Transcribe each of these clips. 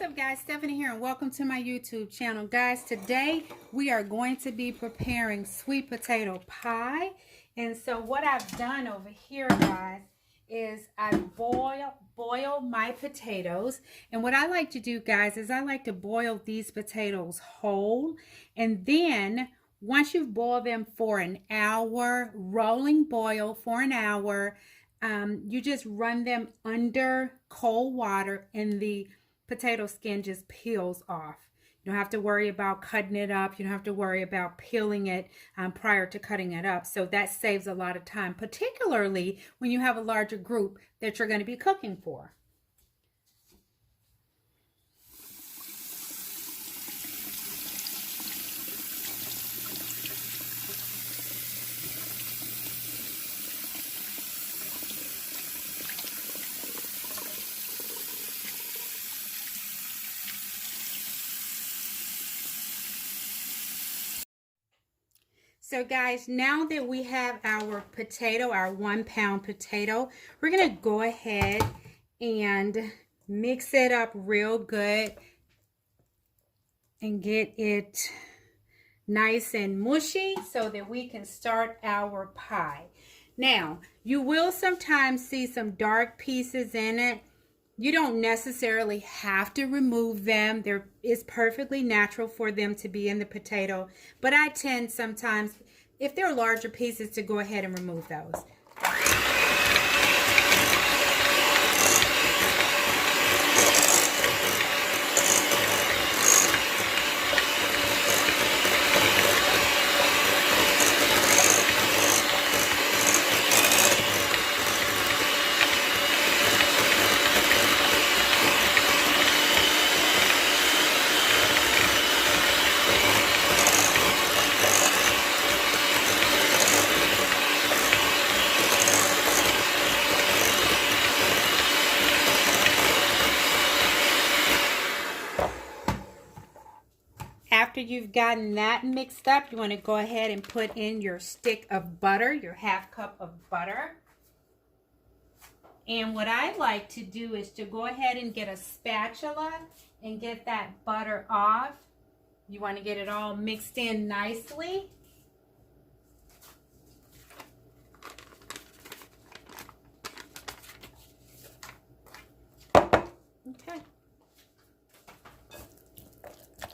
up, guys? Stephanie here, and welcome to my YouTube channel. Guys, today we are going to be preparing sweet potato pie. And so what I've done over here, guys, is I boil my potatoes. And what I like to do, guys, is I like to boil these potatoes whole. And then once you've boiled them for an hour, rolling boil for an hour, you just run them under cold water and the potato skin just peels off. You don't have to worry about cutting it up. You don't have to worry about peeling it prior to cutting it up. So that saves a lot of time, particularly when you have a larger group that you're going to be cooking for. So guys, now that we have our potato, our 1 pound potato, we're going to go ahead and mix it up real good and get it nice and mushy so that we can start our pie. Now, you will sometimes see some dark pieces in it. You don't necessarily have to remove them. It's perfectly natural for them to be in the potato, but I tend sometimes, if they're larger pieces, to go ahead and remove those. After you've gotten that mixed up, you want to go ahead and put in your stick of butter, your ½ cup of butter. And what I like to do is to go ahead and get a spatula and get that butter off. You want to get it all mixed in nicely. Okay.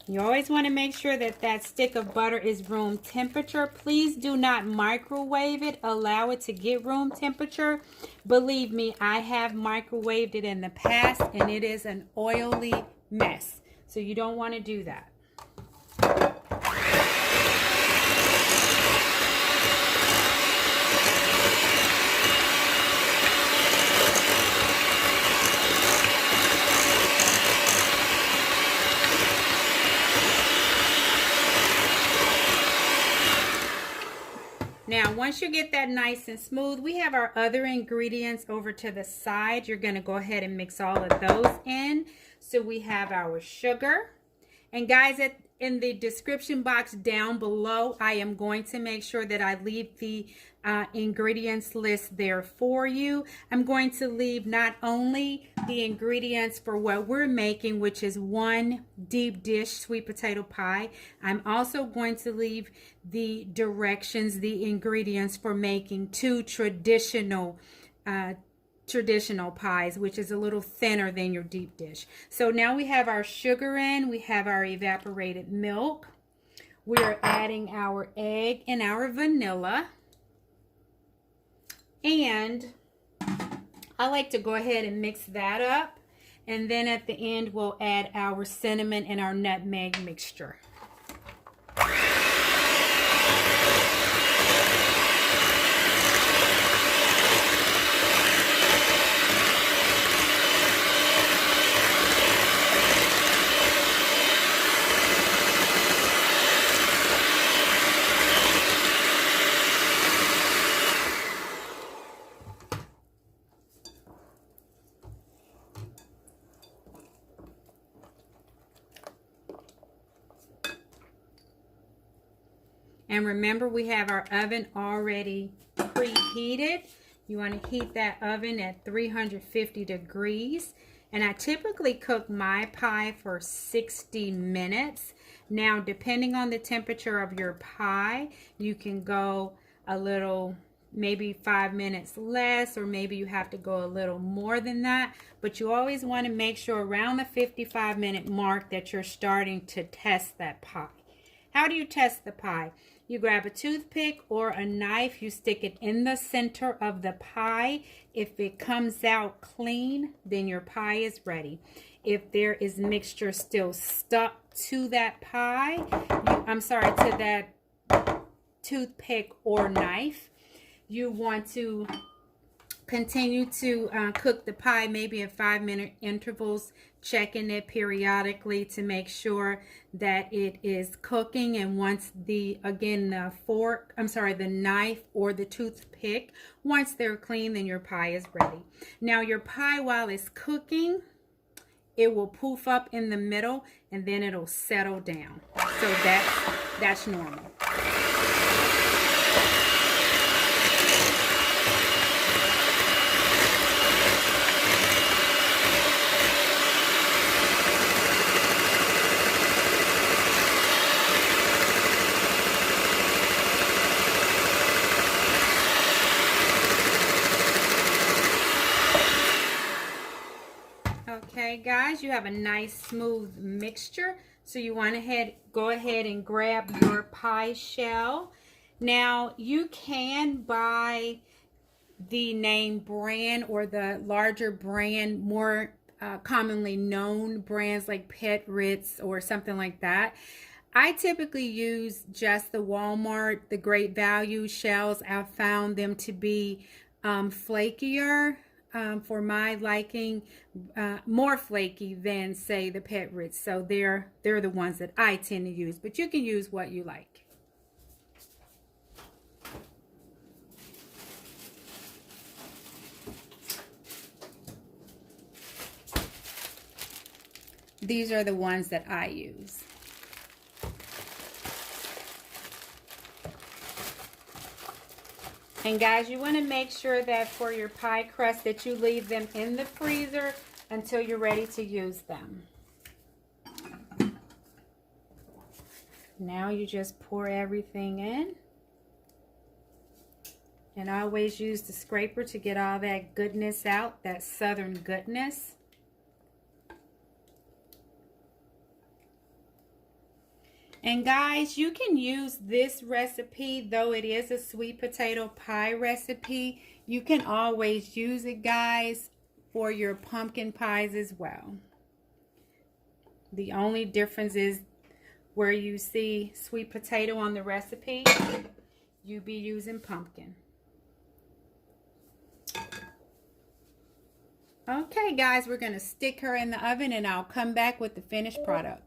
You always want to make sure that that stick of butter is room temperature. Please do not microwave it. Allow it to get room temperature. Believe me, I have microwaved it in the past and it is an oily mess. So you don't want to do that. Now, once you get that nice and smooth, we have our other ingredients over to the side. You're going to go ahead and mix all of those in. So we have our sugar. And guys, in the description box down below, I am going to make sure that I leave the ingredients list there for you. I'm going to leave not only the ingredients for what we're making, which is 1 deep dish sweet potato pie. I'm also going to leave the directions, the ingredients for making 2 traditional pies, which is a little thinner than your deep dish. So now we have our sugar in, we have our evaporated milk, we're adding our egg and our vanilla, and I like to go ahead and mix that up, and then at the end we'll add our cinnamon and our nutmeg mixture. And remember, we have our oven already preheated. You want to heat that oven at 350 degrees. And I typically cook my pie for 60 minutes. Now, depending on the temperature of your pie, you can go a little, maybe 5 minutes less, or maybe you have to go a little more than that. But you always want to make sure around the 55-minute mark that you're starting to test that pie. How do you test the pie? You grab a toothpick or a knife, you stick it in the center of the pie. If it comes out clean, then your pie is ready. If there is mixture still stuck to that pie, to that toothpick or knife, you want to continue to cook the pie maybe in 5-minute intervals, checking it periodically to make sure that it is cooking. And once the knife or the toothpick, once they're clean, then your pie is ready. Now your pie, while it's cooking, it will poof up in the middle and then it'll settle down. So that's normal. Okay, guys, you have a nice smooth mixture. So you want to go ahead and grab your pie shell. Now, you can buy the name brand or the larger brand, more commonly known brands like Pet Ritz or something like that. I typically use just the Walmart, the Great Value shells. I've found them to be flakier. For my liking, more flaky than, say, the Pet Ritz. So they're the ones that I tend to use, but you can use what you like. These are the ones that I use. And guys, you want to make sure that for your pie crust that you leave them in the freezer until you're ready to use them. Now you just pour everything in. And I always use the scraper to get all that goodness out, that southern goodness. And guys, you can use this recipe, though it is a sweet potato pie recipe. You can always use it, guys, for your pumpkin pies as well. The only difference is where you see sweet potato on the recipe, you be using pumpkin. Okay, guys, we're going to stick her in the oven and I'll come back with the finished product.